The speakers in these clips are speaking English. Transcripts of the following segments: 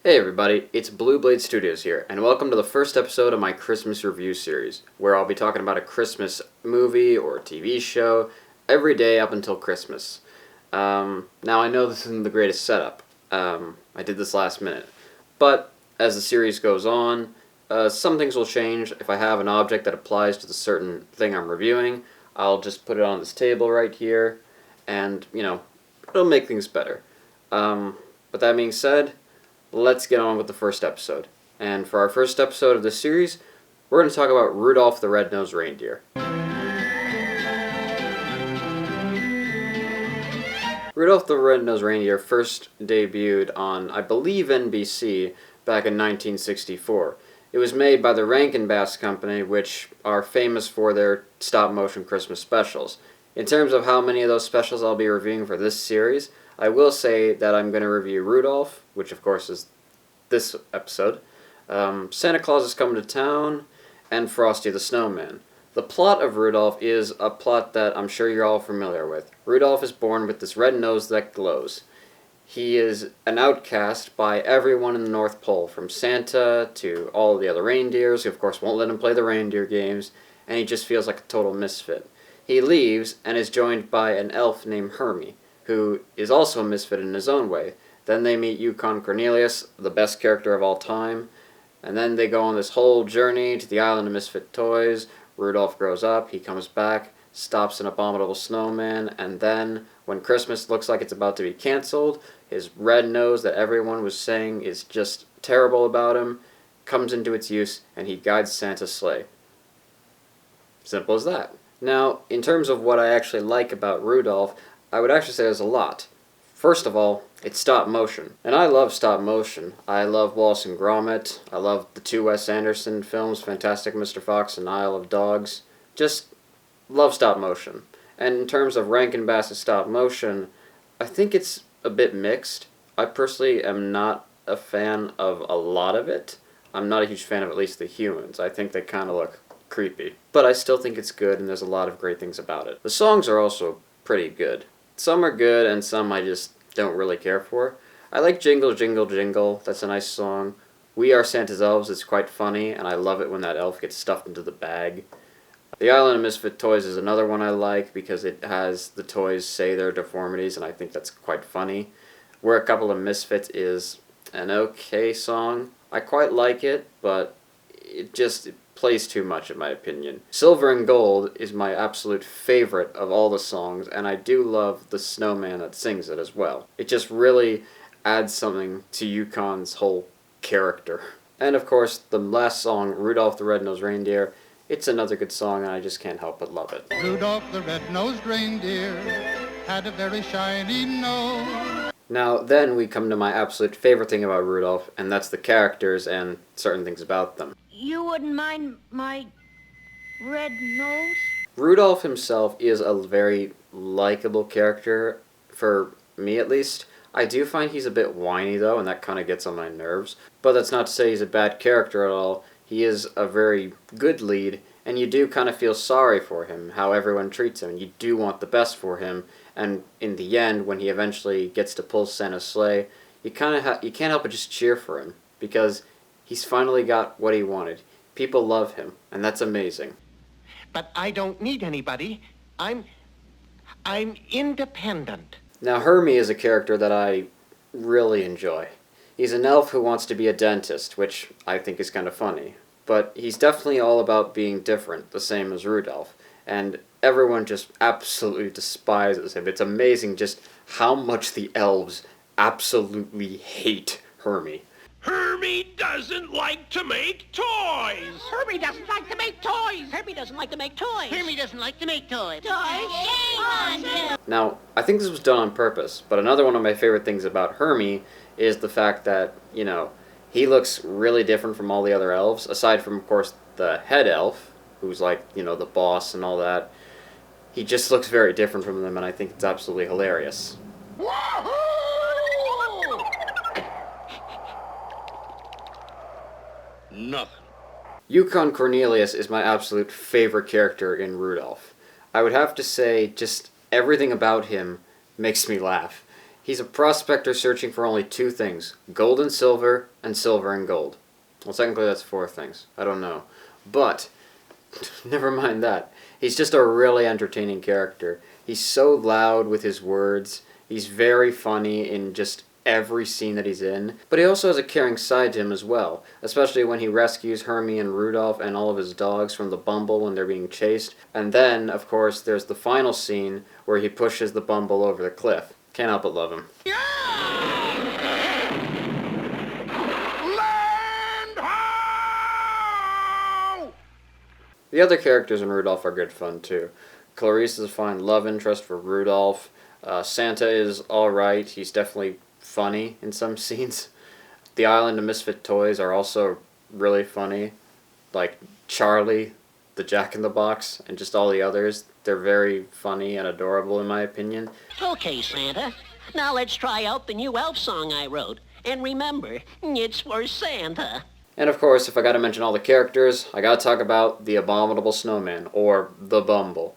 Hey everybody, it's Blue Blade Studios here, and welcome to the first episode of my Christmas review series, where I'll be talking about a Christmas movie or TV show every day up until Christmas. Now I know this isn't the greatest setup. I did this last minute. But as the series goes on, some things will change. If I have an object that applies to the certain thing I'm reviewing, I'll just put it on this table right here, and, it'll make things better. But that being said, let's get on with the first episode. And for our first episode of this series, we're going to talk about Rudolph the Red-Nosed Reindeer. Rudolph the Red-Nosed Reindeer first debuted on, I believe, NBC back in 1964. It was made by the Rankin Bass Company, which are famous for their stop-motion Christmas specials. In terms of how many of those specials I'll be reviewing for this series, I will say that I'm going to review Rudolph, which of course is this episode, Santa Claus is Coming to Town, and Frosty the Snowman. The plot of Rudolph is a plot that I'm sure you're all familiar with. Rudolph is born with this red nose that glows. He is an outcast by everyone in the North Pole, from Santa to all the other reindeers, who of course won't let him play the reindeer games, and he just feels like a total misfit. He leaves and is joined by an elf named Hermie, who is also a misfit in his own way. Then they meet Yukon Cornelius, the best character of all time, and then they go on this whole journey to the Island of Misfit Toys. Rudolph grows up, he comes back, stops an abominable snowman, and then, when Christmas looks like it's about to be cancelled, his red nose that everyone was saying is just terrible about him comes into its use, and he guides Santa's sleigh. Simple as that. Now, in terms of what I actually like about Rudolph, I would actually say there's a lot. First of all, it's stop motion. And I love stop motion. I love Wallace and Gromit. I love the two Wes Anderson films, Fantastic Mr. Fox and Isle of Dogs. Just love stop motion. And in terms of Rankin Bass's stop motion, I think it's a bit mixed. I personally am not a fan of a lot of it. I'm not a huge fan of at least the humans. I think they kind of look creepy. But I still think it's good, and there's a lot of great things about it. The songs are also pretty good. Some are good, and some I just don't really care for. I like Jingle, Jingle, Jingle. That's a nice song. We Are Santa's Elves is quite funny, and I love it when that elf gets stuffed into the bag. The Island of Misfit Toys is another one I like because it has the toys say their deformities, and I think that's quite funny. We're a Couple of Misfits is an okay song. I quite like it, but it plays too much in my opinion. Silver and Gold is my absolute favorite of all the songs, and I do love the snowman that sings it as well. It just really adds something to Yukon's whole character. And of course, the last song, Rudolph the Red-Nosed Reindeer, it's another good song, and I just can't help but love it. Rudolph the red-nosed reindeer had a very shiny nose. Now, then we come to my absolute favorite thing about Rudolph, and that's the characters and certain things about them. You wouldn't mind my red nose? Rudolph himself is a very likable character, for me at least. I do find he's a bit whiny though, and that kind of gets on my nerves. But that's not to say he's a bad character at all. He is a very good lead, and you do kind of feel sorry for him, how everyone treats him. You do want the best for him, and in the end, when he eventually gets to pull Santa's sleigh, you can't help but just cheer for him, because he's finally got what he wanted. People love him, and that's amazing. But I don't need anybody. I'm independent. Now, Hermie is a character that I really enjoy. He's an elf who wants to be a dentist, which I think is kind of funny. But he's definitely all about being different, the same as Rudolph. And everyone just absolutely despises him. It's amazing just how much the elves absolutely hate Hermie. Hermie doesn't like to make toys. Herbie doesn't like to make toys. Herbie doesn't like to make toys. Herbie doesn't like to make toys. Now, I think this was done on purpose, but another one of my favorite things about Hermie is the fact that, he looks really different from all the other elves, aside from, of course, the head elf, who's like, the boss and all that. He just looks very different from them, and I think it's absolutely hilarious. Nothing. Yukon Cornelius is my absolute favorite character in Rudolph. I would have to say just everything about him makes me laugh. He's a prospector searching for only two things, gold and silver and gold. Well, technically that's four things. I don't know. But, never mind that. He's just a really entertaining character. He's so loud with his words. He's very funny in just every scene that he's in. But he also has a caring side to him as well, especially when he rescues Hermie and Rudolph and all of his dogs from the Bumble when they're being chased. And then, of course, there's the final scene where he pushes the Bumble over the cliff. Can't help but love him. Land ho! The other characters in Rudolph are good fun too. Clarice is a fine love interest for Rudolph. Santa is alright. He's definitely funny in some scenes. The Island of Misfit Toys are also really funny. Like Charlie, the Jack-in-the-Box, and just all the others. They're very funny and adorable in my opinion. Okay, Santa. Now let's try out the new elf song I wrote. And remember, it's for Santa. And of course, if I gotta mention all the characters, I gotta talk about the Abominable Snowman, or the Bumble.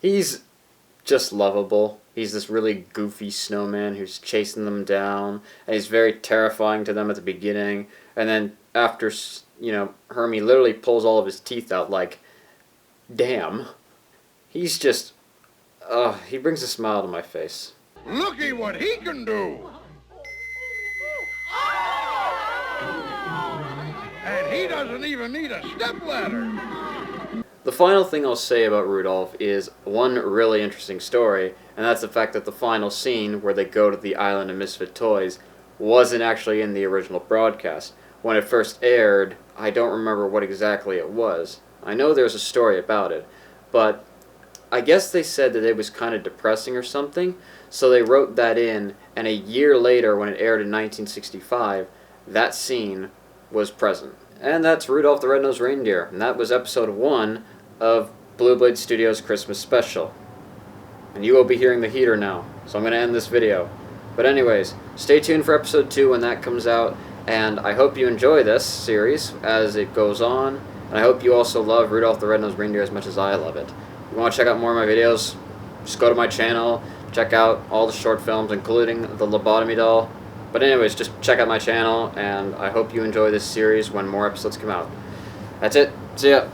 He's just lovable. He's this really goofy snowman who's chasing them down, and he's very terrifying to them at the beginning, and then after, Hermie literally pulls all of his teeth out, like, damn. He's just, he brings a smile to my face. Looky what he can do! And he doesn't even need a stepladder! The final thing I'll say about Rudolph is one really interesting story, and that's the fact that the final scene where they go to the Island of Misfit Toys wasn't actually in the original broadcast. When it first aired, I don't remember what exactly it was. I know there's a story about it, but I guess they said that it was kind of depressing or something, so they wrote that in, and a year later when it aired in 1965, that scene was present. And that's Rudolph the Red-Nosed Reindeer, and that was episode 1 of Blue Blade Studios Christmas Special. And you will be hearing the heater now, so I'm going to end this video. But anyways, stay tuned for episode 2 when that comes out, and I hope you enjoy this series as it goes on, and I hope you also love Rudolph the Red-Nosed Reindeer as much as I love it. If you want to check out more of my videos, just go to my channel, check out all the short films, including the lobotomy doll. But anyways, just check out my channel, and I hope you enjoy this series when more episodes come out. That's it. See ya.